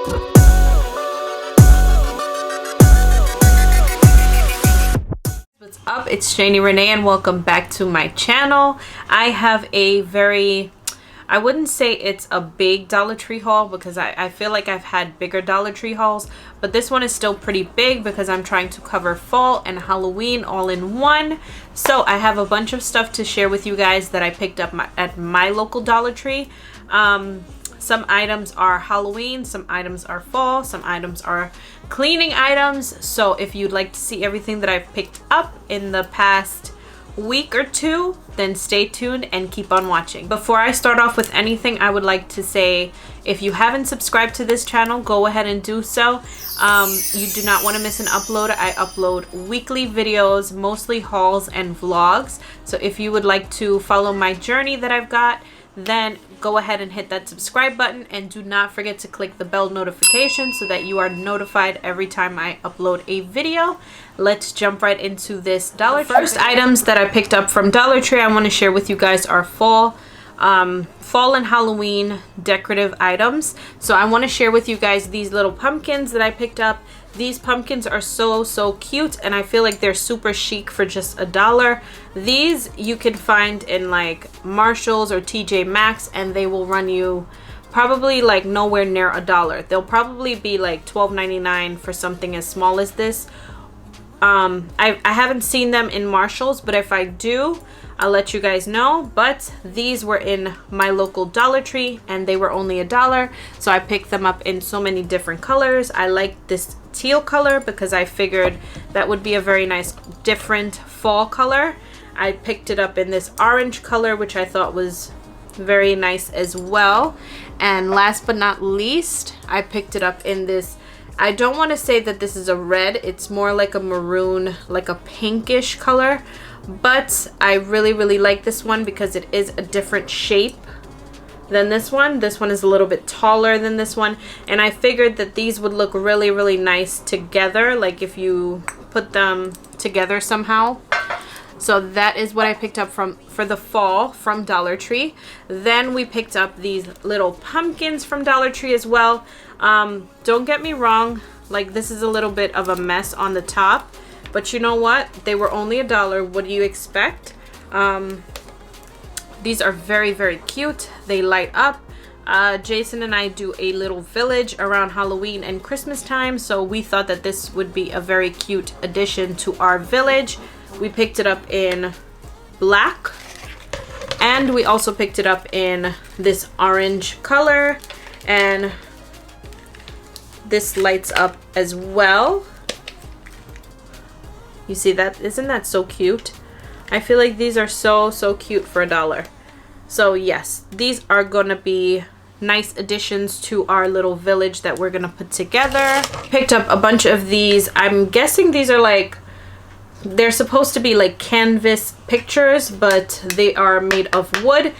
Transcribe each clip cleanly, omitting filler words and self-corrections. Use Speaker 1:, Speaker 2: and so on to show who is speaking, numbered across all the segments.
Speaker 1: What's up? It's Shaniiee Renee and welcome back to my channel. I have a very, I wouldn't say it's a big Dollar Tree haul because I feel like I've had bigger Dollar Tree hauls, but this one is still pretty big because I'm trying to cover fall and Halloween all in one. So I have a bunch of stuff to share with you guys that I picked up at my local Dollar Tree. Some items are Halloween, some items are fall, some items are cleaning items. So if you'd like to see everything that I've picked up in the past week or two, then stay tuned and keep on watching. Before I start off with anything, I would like to say, if you haven't subscribed to this channel, go ahead and do so. You do not want to miss an upload. I upload weekly videos, mostly hauls and vlogs. So if you would like to follow my journey that I've got, then go ahead and hit that subscribe button, and do not forget to click the bell notification so that you are notified every time I upload a video. Let's jump right into this Dollar Tree. First items that I picked up from Dollar Tree I want to share with you guys are fall and Halloween decorative items. So I want to share with you guys these little pumpkins that I picked up. These pumpkins are so cute, and I feel like they're super chic for just $1. These you can find in like Marshalls or TJ Maxx, and they will run you probably like nowhere near $1. They'll probably be like $12.99 for something as small as this. I haven't seen them in Marshalls, but if I do, I'll let you guys know. But these were in my local Dollar Tree and they were only $1, so I picked them up in so many different colors. I like this teal color because I figured that would be a very nice different fall color. I picked it up in this orange color, which I thought was very nice as well. And last but not least, I picked it up in this, I don't want to say that this is a red, it's more like a maroon, like a pinkish color, but I really like this one because it is a different shape than this one. This one is a little bit taller than this one, and I figured that these would look really nice together, like if you put them together somehow. So that is what I picked up for the fall from Dollar Tree. Then we picked up these little pumpkins from Dollar Tree as well. Don't get me wrong, like this is a little bit of a mess on the top, but you know what? They were only $1. What do you expect? These are very cute. They light up. Jason and I do a little village around Halloween and Christmas time, so we thought that this would be a very cute addition to our village. We picked it up in black, and we also picked it up in this orange color, and this lights up as well. You see that? Isn't that so cute? I feel like these are so cute for $1. So yes, these are gonna be nice additions to our little village that we're gonna put together. Picked up a bunch of these. I'm guessing these are like, they're supposed to be like canvas pictures, but they are made of wood.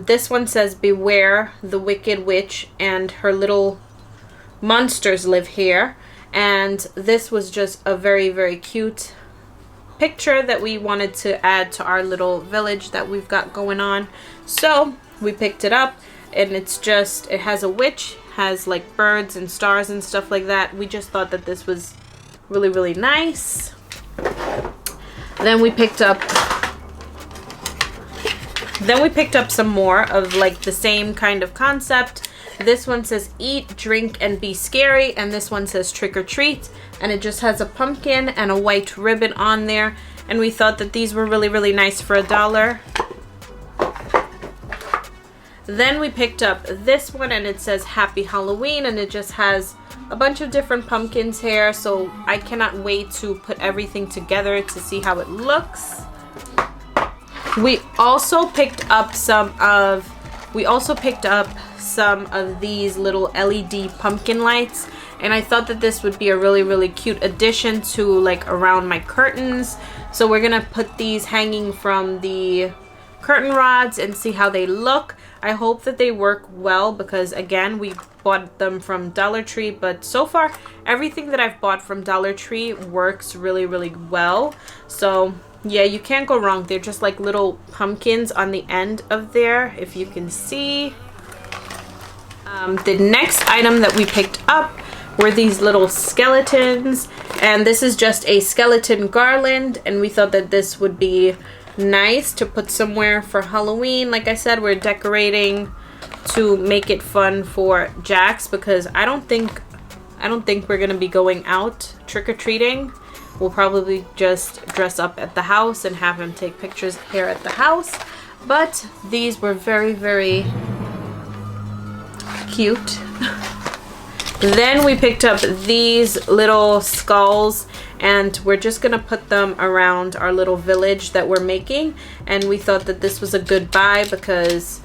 Speaker 1: This one says, "Beware the wicked witch and her little monsters live here." And this was just a very cute picture that we wanted to add to our little village that we've got going on. So we picked it up, and it's just, it has a witch, has like birds and stars and stuff like that. We just thought that this was really nice. Then we picked up some more of like the same kind of concept. This one says eat, drink, and be scary, and this one says trick or treat, and it just has a pumpkin and a white ribbon on there, and we thought that these were really nice for $1. Then we picked up this one, and it says Happy Halloween, and it just has a bunch of different pumpkins here, so I cannot wait to put everything together to see how it looks. We also picked up some of these little LED pumpkin lights, and I thought that this would be a really cute addition to like around my curtains. So we're gonna put these hanging from the curtain rods and see how they look. I hope that they work well because again, we bought them from Dollar Tree, but so far everything that I've bought from Dollar Tree works really well. So yeah, you can't go wrong. They're just like little pumpkins on the end of there, if you can see. The next item that we picked up were these little skeletons, and this is just a skeleton garland, and we thought that this would be nice to put somewhere for Halloween. Like I said, we're decorating to make it fun for Jax, because I don't think we're gonna be going out trick-or-treating. We'll probably just dress up at the house and have him take pictures here at the house. But these were very, very cute. Then we picked up these little skulls, and we're just gonna put them around our little village that we're making. And we thought that this was a good buy, because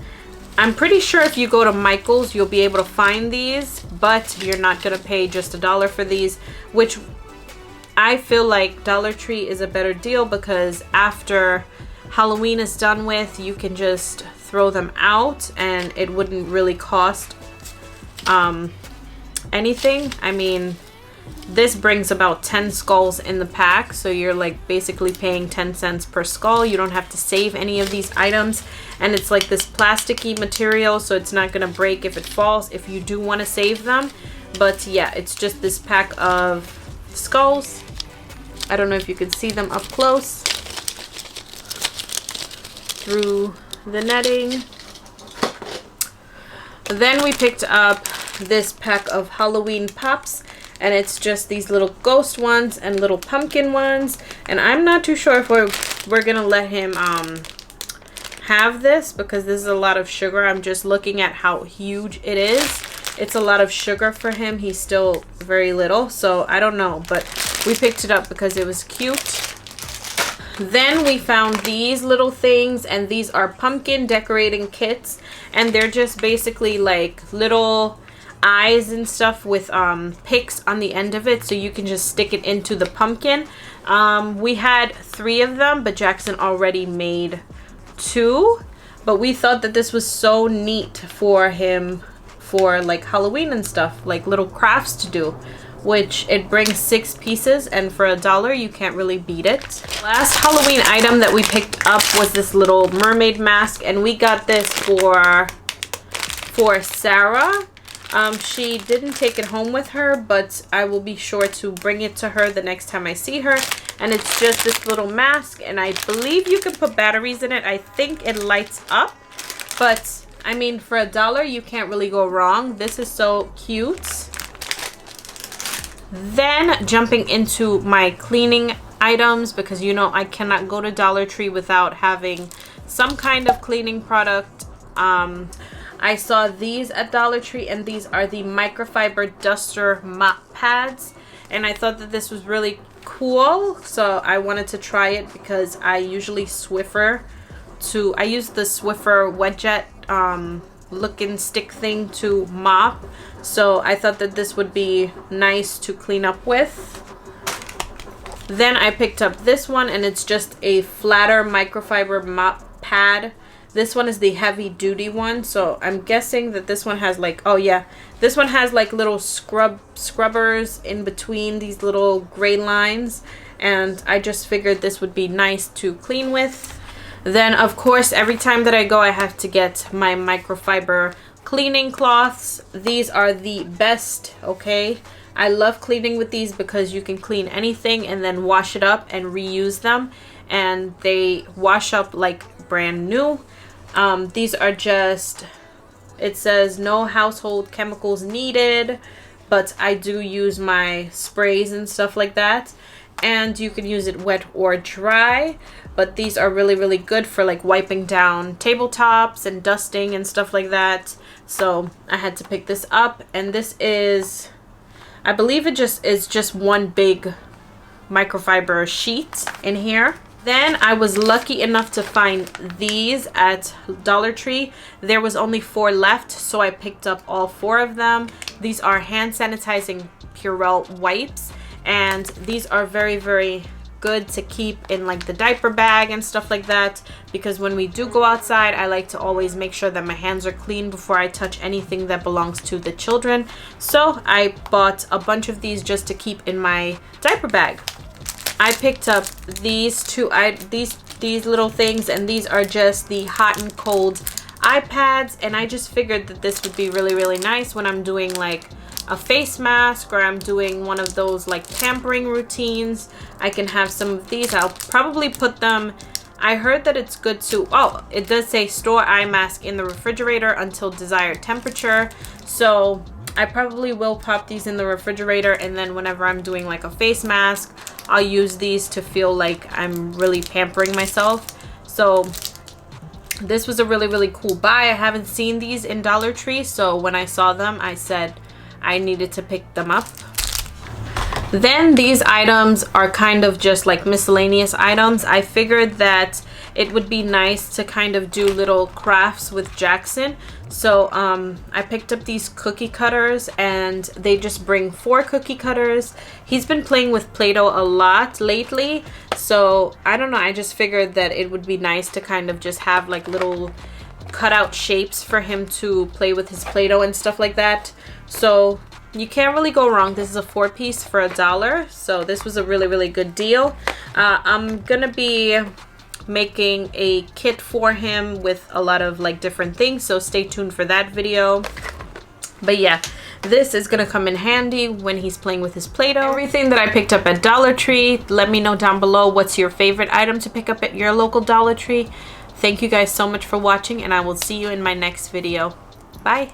Speaker 1: I'm pretty sure if you go to Michael's, you'll be able to find these, but you're not gonna pay just $1 for these, which I feel like Dollar Tree is a better deal, because after Halloween is done with, you can just throw them out and it wouldn't really cost anything. I mean, this brings about 10 skulls in the pack, so you're like basically paying 10 cents per skull. You don't have to save any of these items, and it's like this plasticky material, so it's not gonna break if it falls if you do want to save them. But yeah, it's just this pack of skulls. I don't know if you can see them up close through the netting. Then we picked up this pack of Halloween pops, and it's just these little ghost ones and little pumpkin ones, and I'm not too sure if we're gonna let him have this, because this is a lot of sugar. I'm just looking at how huge it is. It's a lot of sugar for him. He's still very little, so I don't know, but we picked it up because it was cute. Then we found these little things, and these are pumpkin decorating kits, and they're just basically like little eyes and stuff with picks on the end of it, so you can just stick it into the pumpkin. We had 3 of them, but Jackson already made 2, but we thought that this was so neat for him for like Halloween and stuff, like little crafts to do, which it brings 6 pieces, and for $1 you can't really beat it. Last Halloween item that we picked up was this little mermaid mask, and we got this for Sarah. She didn't take it home with her, but I will be sure to bring it to her the next time I see her. And it's just this little mask, and I believe you can put batteries in it. I think it lights up, but I mean, for $1 you can't really go wrong. This is so cute. Then jumping into my cleaning items, because you know I cannot go to Dollar Tree without having some kind of cleaning product. I saw these at Dollar Tree, and these are the microfiber duster mop pads, and I thought that this was really cool, so I wanted to try it, because I usually I use the Swiffer wet jet looking stick thing to mop, so I thought that this would be nice to clean up with. Then I picked up this one, and it's just a flatter microfiber mop pad. This one is the heavy duty one, so I'm guessing that this one has like, oh yeah, this one has like little scrubbers in between these little gray lines, and I just figured this would be nice to clean with. Then of course, every time that I go, I have to get my microfiber cleaning cloths. These are the best, okay? I love cleaning with these because you can clean anything and then wash it up and reuse them, and they wash up like brand new. These are just, it says no household chemicals needed, but I do use my sprays and stuff like that, and you can use it wet or dry. But these are really, really good for like wiping down tabletops and dusting and stuff like that. So I had to pick this up, and this is, I believe it is just one big microfiber sheet in here. Then I was lucky enough to find these at Dollar Tree. There was only 4 left, so I picked up all 4 of them. These are hand sanitizing Purell wipes, and these are very, very good to keep in like the diaper bag and stuff like that, because when we do go outside, I like to always make sure that my hands are clean before I touch anything that belongs to the children. So I bought a bunch of these just to keep in my diaper bag. I picked up these these little things, and these are just the hot and cold iPads, and I just figured that this would be really, really nice when I'm doing like a face mask, or I'm doing one of those like pampering routines, I can have some of these. I'll probably put them, I heard that it's good to, oh, it does say store eye mask in the refrigerator until desired temperature. So I probably will pop these in the refrigerator, and then whenever I'm doing like a face mask, I'll use these to feel like I'm really pampering myself. So this was a really, really cool buy. I haven't seen these in Dollar Tree, so when I saw them, I said I needed to pick them up. Then these items are kind of just like miscellaneous items. I figured that it would be nice to kind of do little crafts with Jackson. So I picked up these cookie cutters, and they just bring 4 cookie cutters. He's been playing with Play-Doh a lot lately, so I don't know, I just figured that it would be nice to kind of just have like little cutout shapes for him to play with his Play-Doh and stuff like that. So you can't really go wrong. This is a 4-piece for $1, so this was a really, really good deal. I'm gonna be making a kit for him with a lot of like different things, so stay tuned for that video. But yeah, this is gonna come in handy when he's playing with his Play-Doh. Everything that I picked up at Dollar Tree. Let me know down below what's your favorite item to pick up at your local Dollar Tree. Thank you guys so much for watching, and I will see you in my next video. Bye.